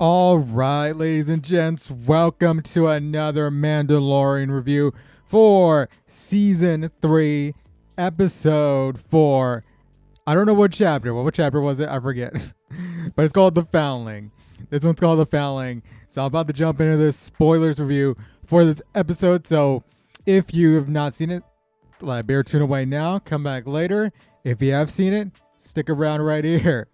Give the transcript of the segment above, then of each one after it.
All right, ladies and gents, welcome to another Mandalorian review for Season 3, Episode 4. I don't know what chapter. What chapter was it? I forget. But it's called The Foundling. This one's called The Foundling. So I'm about to jump into this spoilers review for this episode. So if you have not seen it, better tune away now. Come back later. If you have seen it, stick around right here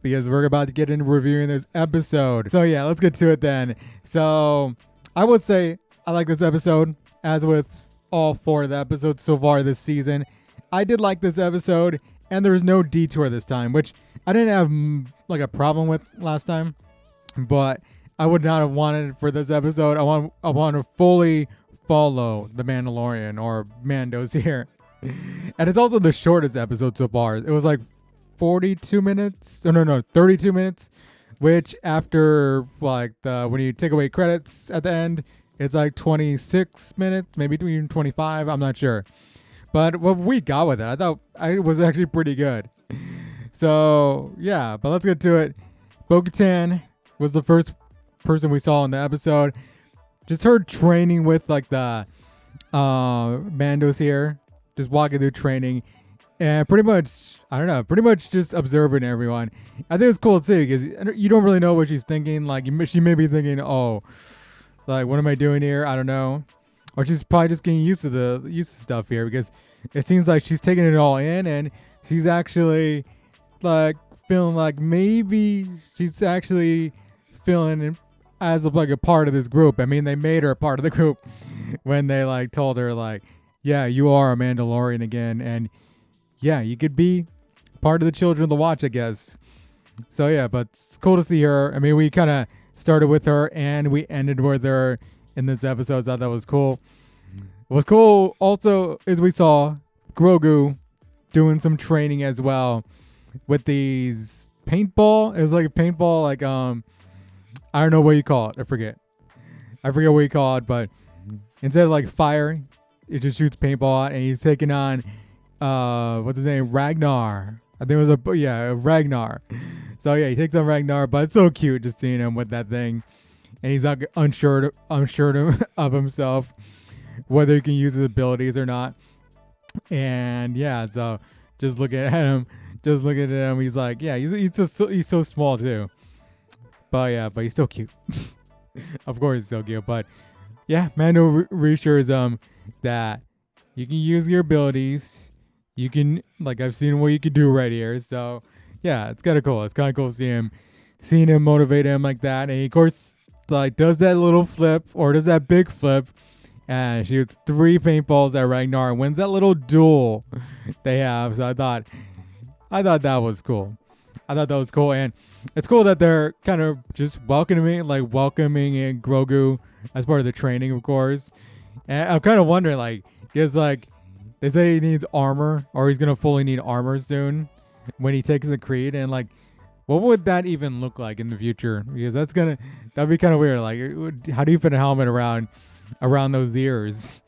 because we're about to get into reviewing this episode. So yeah, let's get to it then. So I would say I like this episode, as with all four of the episodes so far this season. I did like this episode, and there was no detour this time, which I didn't have like a problem with last time, but I would not have wanted for this episode. I want to fully follow the Mandalorian, or Mando's here. And it's also the shortest episode so far. It was like 42 minutes. Oh, no, 32 minutes. Which after like when you take away credits at the end, it's like 26 minutes, maybe even 25. I'm not sure. But what we got with it, I thought it was actually pretty good. So yeah, but let's get to it. Bo-Katan was the first person we saw in the episode. Just her training with like the Mandos here. Just walking through training. And pretty much just observing everyone. I think it's cool too because you don't really know what she's thinking. Like she may be thinking, oh, like what am I doing here? I don't know. Or she's probably just getting used to stuff here because it seems like she's taking it all in, and she's actually like feeling like maybe she's actually feeling as like a part of this group. I mean, they made her a part of the group when they like told her like, yeah, you are a Mandalorian again, and yeah, you could be part of the Children of the Watch, I guess. So yeah, but it's cool to see her. I mean, we kind of started with her and we ended with her in this episode, so I thought that was cool. What's cool also is we saw Grogu doing some training as well with these paintball. It was like a paintball, like I don't know what you call it. I forget what you call it, but instead of like fire, it just shoots paintball out, and he's taking on what's his name? Ragnar. I think it was Ragnar. So yeah, he takes on Ragnar, but it's so cute just seeing him with that thing. And he's not unsure of himself, whether he can use his abilities or not. And yeah, so just looking at him, he's like, yeah, he's so small too. But he's still cute. Of course he's still cute. But yeah, Mando reassures him that you can use your abilities. You can, like, I've seen what you can do right here. So yeah, it's kind of cool. It's kind of cool seeing him motivate him like that. And he, of course, like does that little flip, or does that big flip, and shoots 3 paintballs at Ragnar and wins that little duel they have. So I thought that was cool. And it's cool that they're kind of just welcoming in Grogu as part of the training, of course. And I'm kind of wondering, like, because like they say he needs armor, or he's gonna fully need armor soon when he takes the Creed, and like, what would that even look like in the future? Because that'd be kind of weird. Like, how do you fit a helmet around those ears?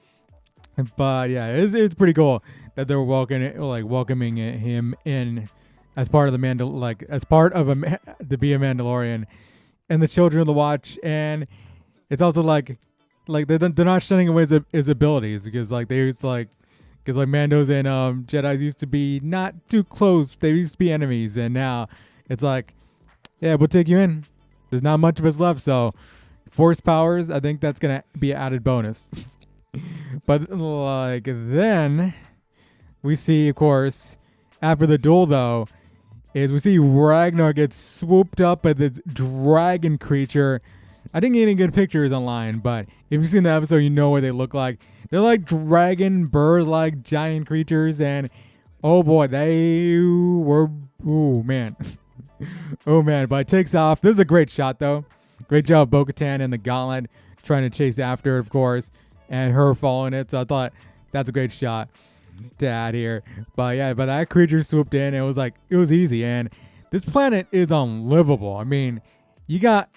But yeah, it's pretty cool that they're welcoming him in as part of the to be a Mandalorian and the Children of the Watch. And it's also like they're not shunning away his abilities, because like Mandos and Jedis used to be not too close. They used to be enemies, and now it's like, yeah, we'll take you in. There's not much of us left, so force powers, I think that's gonna be an added bonus. But like then we see, of course, after the duel though, is we see Ragnar get swooped up by this dragon creature. I didn't get any good pictures online, but if you've seen the episode, you know what they look like. They're like dragon, bird-like giant creatures, and oh boy, they were, oh man. Oh man, but it takes off. This is a great shot though. Great job, Bo-Katan and the gauntlet trying to chase after it, of course, and her following it. So I thought that's a great shot to add here. But yeah, but that creature swooped in. It was easy, and this planet is unlivable. I mean, you got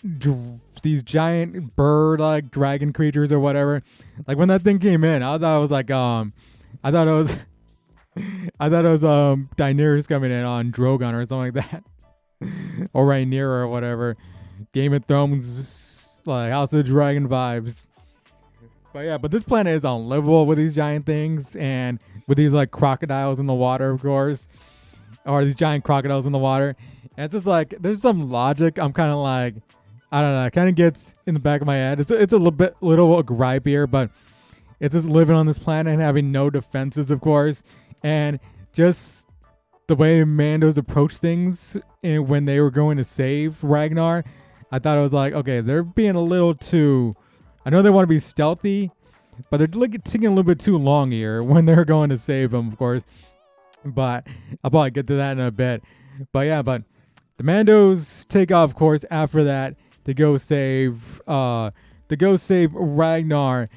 these giant bird-like dragon creatures or whatever. Like when that thing came in, I thought it was Daenerys coming in on Drogon or something like that. Or Rhaenyra or whatever. Game of Thrones, like House of the Dragon vibes. But yeah, but this planet is unlivable with these giant things and with these like crocodiles in the water, of course, or these giant crocodiles in the water. And it's just like there's some logic. I'm kind of like, I don't know. It kind of gets in the back of my head. It's a little gripe here, but it's just living on this planet and having no defenses, of course, and just the way Mando's approached things and when they were going to save Ragnar. I thought it was like, okay, they're being a little too. I know they want to be stealthy, but they're taking a little bit too long here when they're going to save him, of course. But I'll probably get to that in a bit. But yeah, but the Mandos take off, of course, after that to go save Ragnar.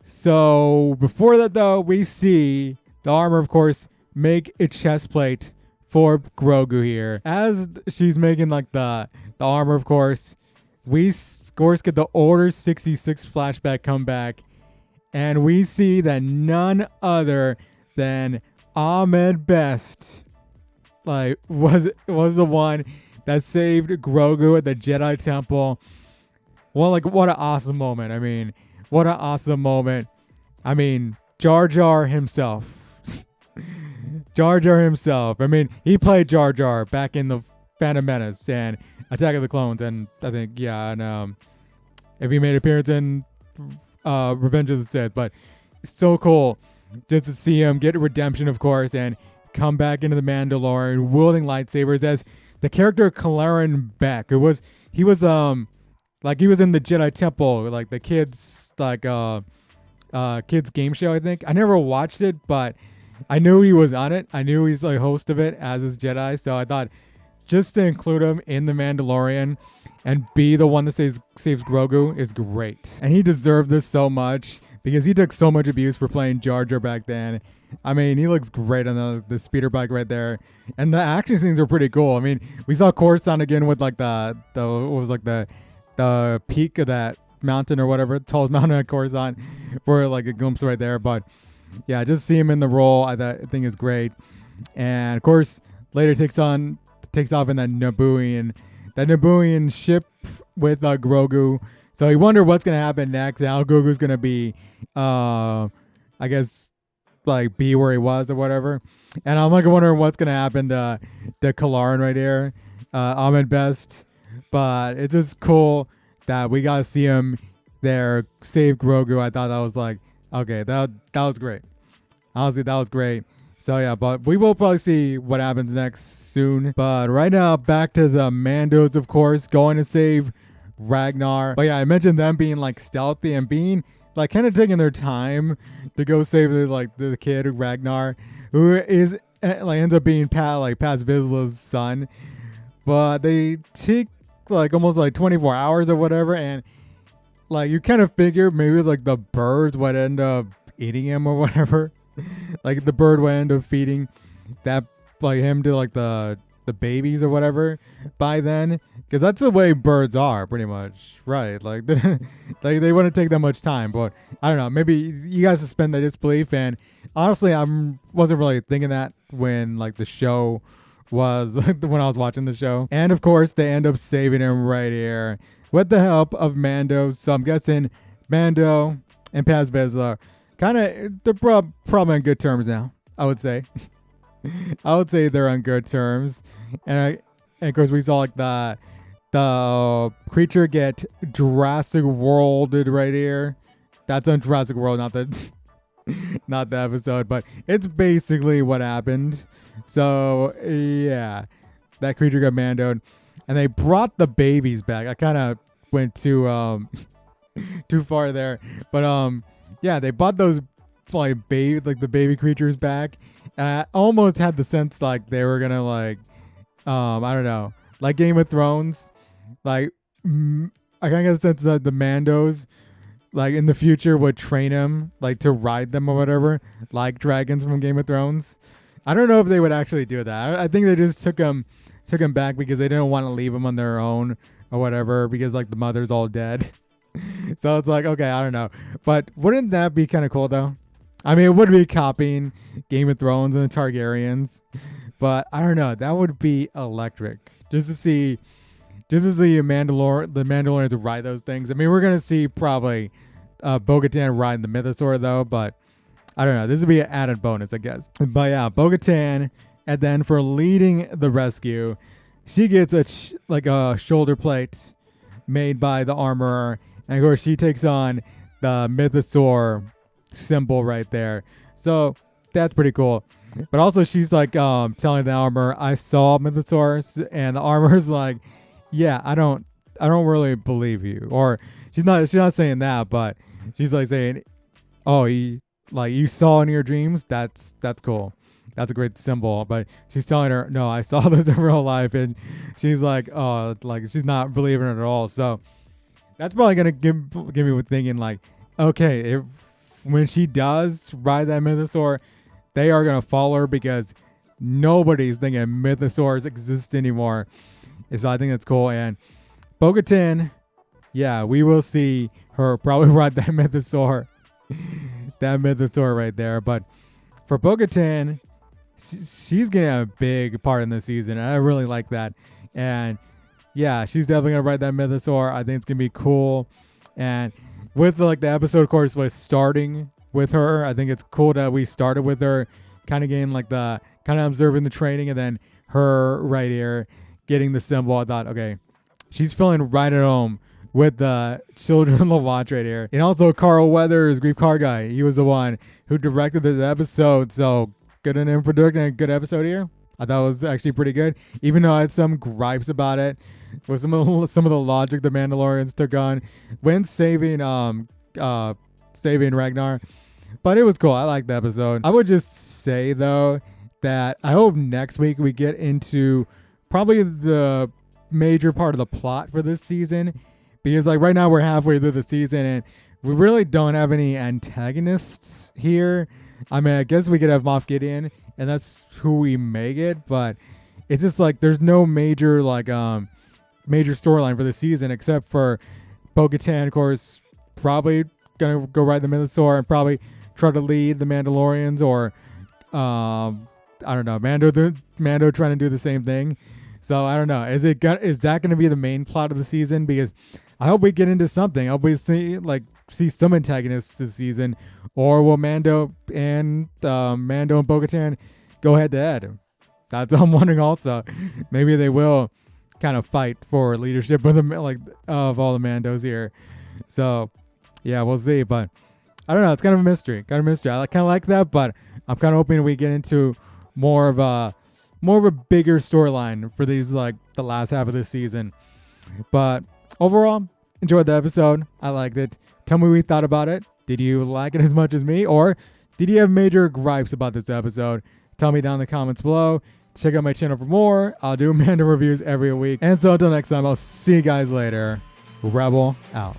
So before that, though, we see the armor, of course, make a chest plate for Grogu here. As she's making like the armor, of course, we of course get the Order 66 flashback comeback, and we see that none other than Ahmed Best like was the one that saved Grogu at the Jedi Temple. Well, like what an awesome moment. I mean, what an awesome moment. I mean, Jar Jar himself. Jar Jar himself. I mean, he played Jar Jar back in the Phantom Menace and Attack of the Clones, and I think and if he made an appearance in Revenge of the Sith. But it's so cool just to see him get redemption, of course, and come back into the Mandalorian wielding lightsabers as the character Kalaran Beck. He was in the Jedi Temple, like the kids kids game show, I think. I never watched it, but I knew he was on it. I knew he's like host of it as his Jedi, so I thought just to include him in the Mandalorian and be the one that saves Grogu is great. And he deserved this so much because he took so much abuse for playing Jar Jar back then. I mean, he looks great on the speeder bike right there. And the action scenes are pretty cool. I mean, we saw Coruscant again with like the peak of that mountain or whatever, tallest mountain at Coruscant, for like a glimpse right there. But yeah, just see him in the role, I think is great. And of course, later takes off in that Nabooian ship with Grogu. So you wonder what's gonna happen next. How Grogu's gonna be, I guess, like be where he was or whatever. And I'm like wondering what's gonna happen to Kalaran right here, Ahmed Best. But it's just cool that we got to see him there save Grogu. I thought that was like, okay, that was great. Honestly, that was great. So yeah, but we will probably see what happens next soon. But right now, back to the Mandos, of course, going to save Ragnar. But yeah, I mentioned them being like stealthy and being like kind of taking their time to go save the kid Ragnar, who is like ends up being Paz Vizsla's son. But they take like almost like 24 hours or whatever, and like you kind of figure maybe like the birds would end up eating him or whatever. Like the bird would end up feeding that like him to like the babies or whatever by then, because that's the way birds are pretty much, right? Like they wouldn't take that much time. But I don't know, maybe you guys suspend the disbelief. And honestly, I wasn't really thinking that when like the show was when I was watching the show. And of course, they end up saving him right here with the help of Mando. So I'm guessing Mando and Paz Vizsla they're probably on good terms now, I would say. I would say they're on good terms. And of course, we saw like the creature get Jurassic Worlded right here. That's on Jurassic World, not the not the episode, but it's basically what happened. So yeah, that creature got mandoed, and they brought the babies back. I kind of went too far there, but yeah, they brought those the baby creatures back, and I almost had the sense like they were gonna I don't know, like Game of Thrones, like I kind of get the sense that the Mandos like in the future would train him like to ride them or whatever, like dragons from Game of Thrones. I don't know if they would actually do that. I think they just took him back because they didn't want to leave him on their own or whatever, because like the mother's all dead. So it's like, okay, I don't know. But wouldn't that be kind of cool though? I mean, it would be copying Game of Thrones and the Targaryens, but I don't know. That would be electric. Just to see just as the Mandalorians ride those things. I mean, we're gonna see probably Bo-Katan ride the Mythosaur though, but I don't know. This would be an added bonus, I guess. But yeah, Bo-Katan, and then for leading the rescue, she gets a shoulder plate made by the armorer, and of course she takes on the Mythosaur symbol right there. So that's pretty cool. But also she's like telling the armor, I saw Mythosaurus, and the armor's like, yeah, I don't really believe you. Or she's not saying that, but she's like saying, oh, you saw in your dreams? That's cool. That's a great symbol. But she's telling her, no, I saw this in real life, and she's like, oh, like she's not believing it at all. So that's probably gonna give me thinking like, okay, when she does ride that Mythosaur, they are going to follow her because nobody's thinking Mythosaurs exist anymore. And so I think that's cool. And Bo-Katan, yeah, we will see her probably ride that Mythosaur. That Mythosaur right there. But for Bo-Katan, she's getting a big part in this season. And I really like that. And yeah, she's definitely going to ride that Mythosaur. I think it's going to be cool. And with the episode, of course, was starting with her. I think it's cool that we started with her, kind of getting kind of observing the training, and then her right here getting the symbol. I thought, okay, she's feeling right at home with the children of the watch right here. And also Carl Weathers, Grief Car Guy, he was the one who directed this episode. So good on him for directing a good episode here. I thought it was actually pretty good, even though I had some gripes about it with some of the logic the Mandalorians took on when saving Ragnar. But it was cool. I liked the episode. I would just say though that I hope next week we get into probably the major part of the plot for this season, because like right now we're halfway through the season and we really don't have any antagonists here. I mean, I guess we could have Moff Gideon, and that's who we may get, but it's just like there's no major major storyline for the season except for Bo-Katan, of course, probably gonna go ride the Mythosaur and probably try to lead the Mandalorians, or I don't know, Mando trying to do the same thing. So I don't know. Is that gonna be the main plot of the season? Because I hope we get into something. I hope we see some antagonists this season, or will Mando and Bo-Katan go head to head? That's what I'm wondering. Also, maybe they will kind of fight for leadership of of all the Mandos here. So yeah, we'll see. But I don't know. It's kind of a mystery. I kind of like that, but I'm kind of hoping we get into more of a bigger storyline for these the last half of this season. But overall, enjoyed the episode. I liked it. Tell me what you thought about it. Did you like it as much as me, or did you have major gripes about this episode? Tell me down in the comments below. Check out my channel for more. I'll do Mando reviews every week. And so until next time, I'll see you guys later. Rebel out.